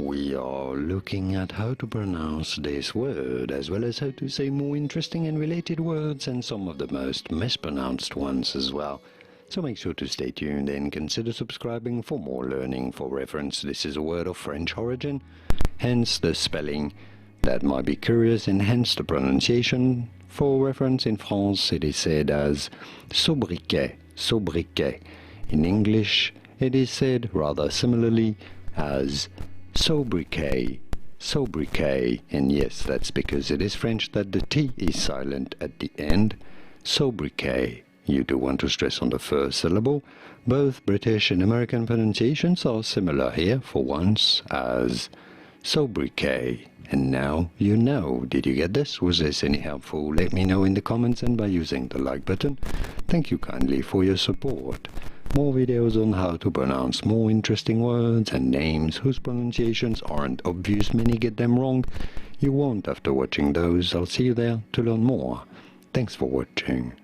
We are looking at how to pronounce this word, as well as how to say more interesting and related words, and some of the most mispronounced ones as well. So make sure to stay tuned and consider subscribing for more learning. For reference, this is a word of French origin, hence the spelling that might be curious, and hence the pronunciation. For reference, in France it is said as sobriquet, sobriquet. In English it is said rather similarly as Sobriquet, sobriquet, and yes, that's because it is French that the T is silent at the end. Sobriquet. You do want to stress on the first syllable. Both British and American pronunciations are similar here for once as sobriquet. And now you know. Did you get this? Was this any helpful? Let me know in the comments and by using the like button. Thank you kindly for your support. More videos on how to pronounce more interesting words and names whose pronunciations aren't obvious. Many get them wrong. You won't after watching those. I'll see you there to learn more. Thanks for watching.